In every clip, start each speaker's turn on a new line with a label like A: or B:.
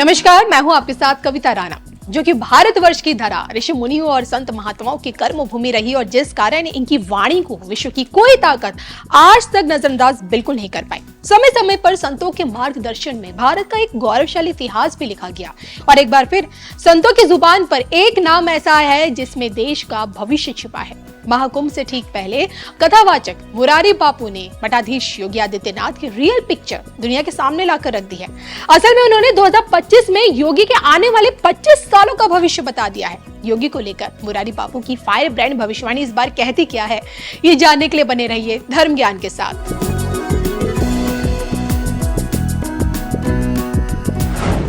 A: नमस्कार, मैं हूं आपके साथ कविता राणा, जो कि भारतवर्ष की धरा ऋषि मुनियों और संत महात्माओं की कर्म भूमि रही और जिस कारण इनकी वाणी को विश्व की कोई ताकत आज तक नजरअंदाज बिल्कुल नहीं कर पाई। समय समय पर संतों के मार्गदर्शन में भारत का एक गौरवशाली इतिहास भी लिखा गया और एक बार फिर संतों की जुबान पर एक नाम ऐसा है जिसमें देश का भविष्य छिपा है। महाकुंभ से ठीक पहले कथावाचक मुरारी बापू ने मठाधीश योगी आदित्यनाथ की रियल पिक्चर दुनिया के सामने लाकर रख दी है। असल में उन्होंने 2025 में योगी के आने वाले 25 सालों का भविष्य बता दिया है। योगी को लेकर मुरारी बापू की फायर ब्रांड भविष्यवाणी इस बार कहती क्या है, ये जानने के लिए बने रहिए धर्म ज्ञान के साथ।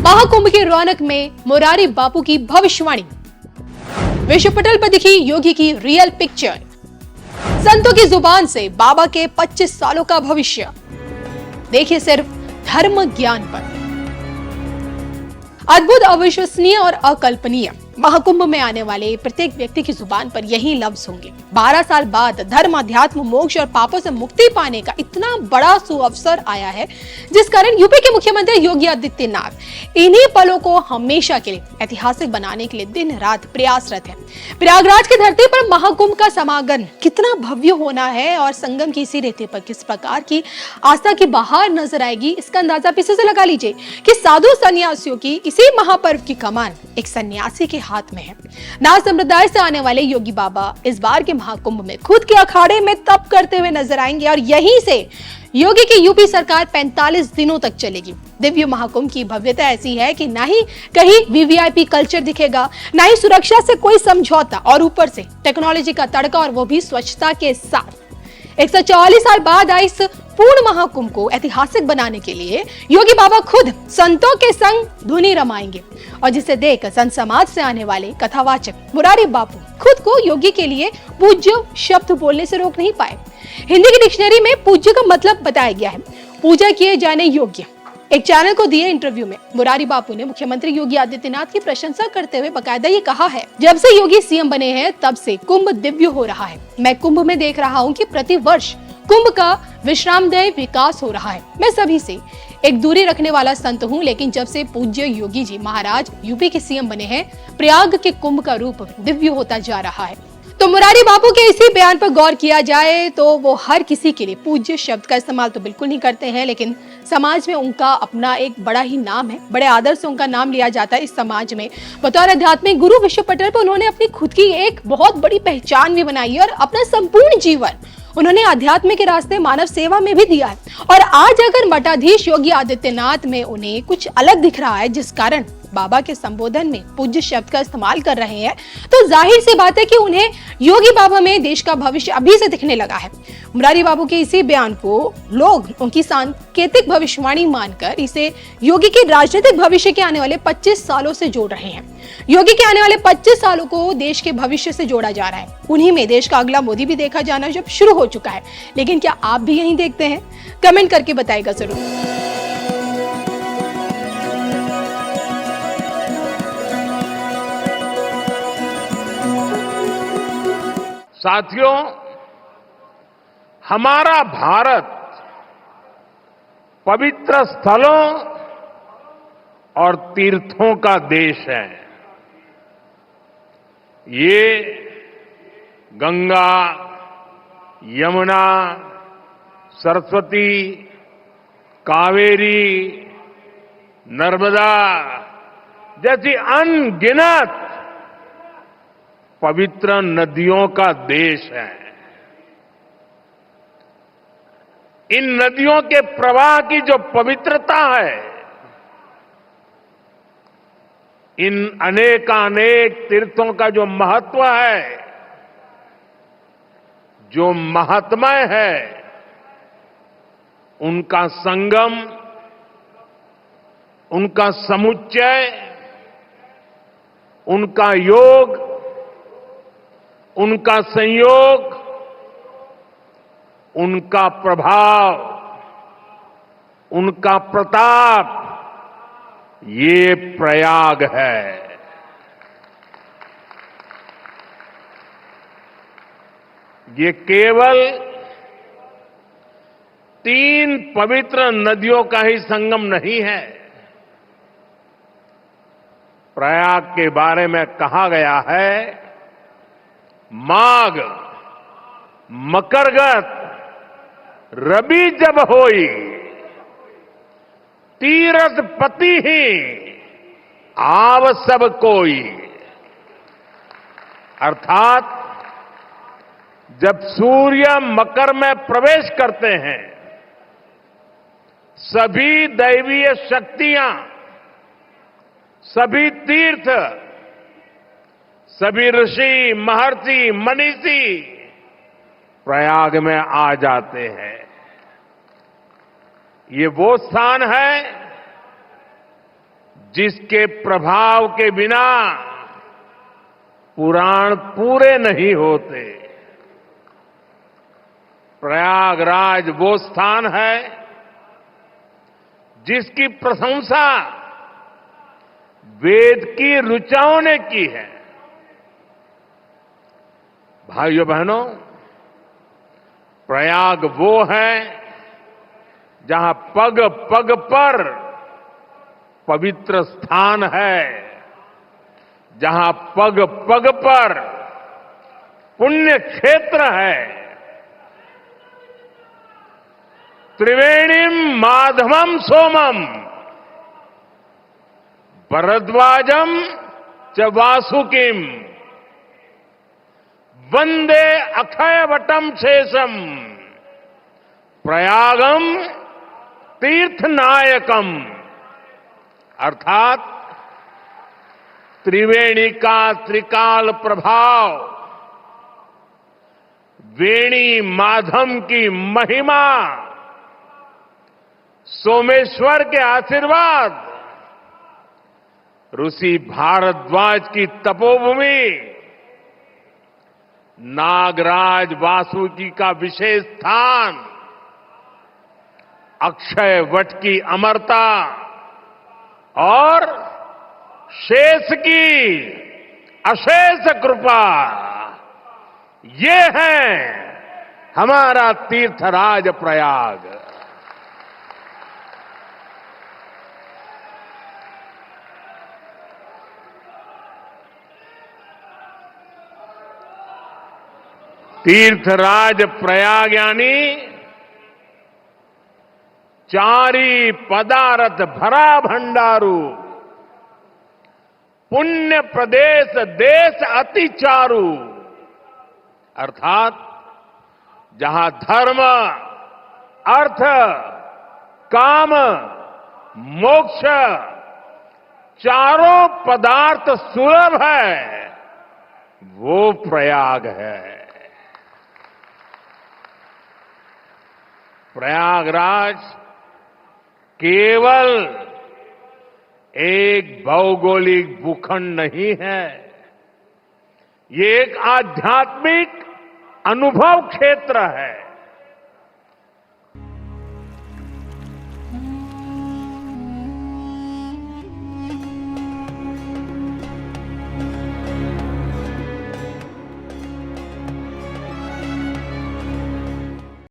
A: महाकुंभ की रौनक में मुरारी बापू की भविष्यवाणी, विश्व पटल पर दिखी योगी की रियल पिक्चर, संतों की जुबान से बाबा के 25 सालों का भविष्य। देखिए सिर्फ धर्म ज्ञान पर। अद्भुत, अविश्वसनीय और अकल्पनीय, महाकुंभ में आने वाले प्रत्येक व्यक्ति की जुबान पर यही लफ्ज होंगे। 12 साल बाद धर्म, अध्यात्म, मोक्ष और पापों से मुक्ति पाने का इतना बड़ा सुअवसर आया है, जिस कारण यूपी के मुख्यमंत्री योगी आदित्यनाथ इन्हीं पलों को हमेशा के लिए ऐतिहासिक बनाने के लिए दिन रात प्रयासरत है। प्रयागराज की धरती पर महाकुंभ का समागम कितना भव्य होना है और संगम की इसी रेते पर किस प्रकार की आस्था की बहार नजर आएगी, इसका अंदाजा पीछे से लगा लीजिए कि साधु सन्यासियों की इसी महापर्व की कमान एक सन्यासी के हाथ में है। नाथ संप्रदाय से आने वाले योगी बाबा इस बार के महाकुंभ में खुद के अखाड़े में तप करते हुए नजर आएंगे और यहीं से योगी की यूपी सरकार 45 दिनों तक चलेगी। दिव्य महाकुंभ की भव्यता ऐसी है कि ना ही कहीं वीवीआईपी कल्चर दिखेगा, ना ही सुरक्षा से कोई समझौता और ऊपर से टेक्नोलॉजी का तड़का, और वो भी स्वच्छता के साथ। 144 साल बाद आए इस पूर्ण महाकुंभ को ऐतिहासिक बनाने के लिए योगी बाबा खुद संतों के संग धुनी रमाएंगे और जिसे देख संत समाज से आने वाले कथावाचक मुरारी बापू खुद को योगी के लिए पूज्य शब्द बोलने से रोक नहीं पाए। हिंदी की डिक्शनरी में पूज्य का मतलब बताया गया है, पूजा किए जाने योग्य। एक चैनल को दिए इंटरव्यू में मुरारी बापू ने मुख्यमंत्री योगी आदित्यनाथ की प्रशंसा करते हुए बकायदा ये कहा है, जब से योगी सीएम बने हैं तब से कुंभ दिव्य हो रहा है। मैं कुंभ में देख रहा हूँ कि प्रति वर्ष कुंभ का विश्रामदेह विकास हो रहा है। मैं सभी से एक दूरी रखने वाला संत हूँ, लेकिन जब से पूज्य योगी जी महाराज यूपी के सीएम बने हैं, प्रयाग के कुंभ का रूप दिव्य होता जा रहा है। तो मुरारी बापू के इसी बयान पर गौर किया जाए तो वो हर किसी के लिए पूज्य शब्द का इस्तेमाल तो बिल्कुल नहीं करते हैं, लेकिन समाज में उनका अपना एक बड़ा ही नाम है, बड़े आदर से उनका नाम लिया जाता है इस समाज में। बतौर आध्यात्मिक गुरु विश्व पटल पर उन्होंने अपनी खुद की एक बहुत बड़ी पहचान भी बनाई है और अपना संपूर्ण जीवन उन्होंने अध्यात्म के रास्ते मानव सेवा में भी दिया है। और आज अगर मठाधीश योगी आदित्यनाथ में उन्हें कुछ अलग दिख रहा है, जिस कारण बाबा के संबोधन में पूज्य शब्द का इस्तेमाल कर रहे हैं, तो जाहिर सी बात है कि उन्हें योगी बाबा में देश का भविष्य अभी से दिखने लगा है। मुरारी बाबू के इसी बयान को लोग उनकी सांकेतिक भविष्यवाणी मानकर इसे योगी के राजनीतिक भविष्य के आने वाले 25 सालों से जोड़ रहे हैं। योगी के आने वाले 25 सालों को देश के भविष्य से जोड़ा जा रहा है। उन्हीं में देश का अगला मोदी भी देखा जाना जब शुरू हो चुका है। लेकिन क्या आप भी यही देखते हैं? कमेंट करके बताइएगा जरूर।
B: साथियों, हमारा भारत पवित्र स्थलों और तीर्थों का देश है। ये गंगा, यमुना, सरस्वती, कावेरी, नर्मदा जैसी अनगिनत पवित्र नदियों का देश है। इन नदियों के प्रवाह की जो पवित्रता है, इन अनेकानेक तीर्थों का जो महत्व है, जो महात्म्य है, उनका संगम, उनका समुच्चय, उनका योग, उनका संयोग, उनका प्रभाव, उनका प्रताप, ये प्रयाग है। ये केवल 3 पवित्र नदियों का ही संगम नहीं है, प्रयाग के बारे में कहा गया है, माघ मकरगत रवि जब होई, तीरथ पति ही आव सब कोई। अर्थात जब सूर्य मकर में प्रवेश करते हैं, सभी दैवीय शक्तियां, सभी तीर्थ, सभी ऋषि, महर्षि, मनीषी प्रयाग में आ जाते हैं। ये वो स्थान है जिसके प्रभाव के बिना पुराण पूरे नहीं होते। प्रयागराज वो स्थान है जिसकी प्रशंसा वेद की ऋचाओं ने की है। भाइयों बहनों, प्रयाग वो है जहां पग पग पर पवित्र स्थान है, जहां पग पग पर पुण्य क्षेत्र है। त्रिवेणीम माधवम सोमम भरद्वाजम च वासुकिम वंदे अक्षयवटम शेषम प्रयागम तीर्थनायकम। अर्थात त्रिवेणी का त्रिकाल प्रभाव, वेणी माधव की महिमा, सोमेश्वर के आशीर्वाद, ऋषि भारद्वाज की तपोभूमि, नागराज वासुकी का विशेष स्थान, अक्षय वट की अमरता और शेष की अशेष कृपा, ये है हमारा तीर्थराज प्रयाग। तीर्थराज प्रयाग यानी चारी पदार्थ भरा भंडारू, पुण्य प्रदेश देश अति चारू। अर्थात जहां धर्म, अर्थ, काम, मोक्ष चारों पदार्थ सुलभ है, वो प्रयाग है। प्रयागराज केवल एक भौगोलिक भूखंड नहीं है, ये एक आध्यात्मिक अनुभव क्षेत्र है।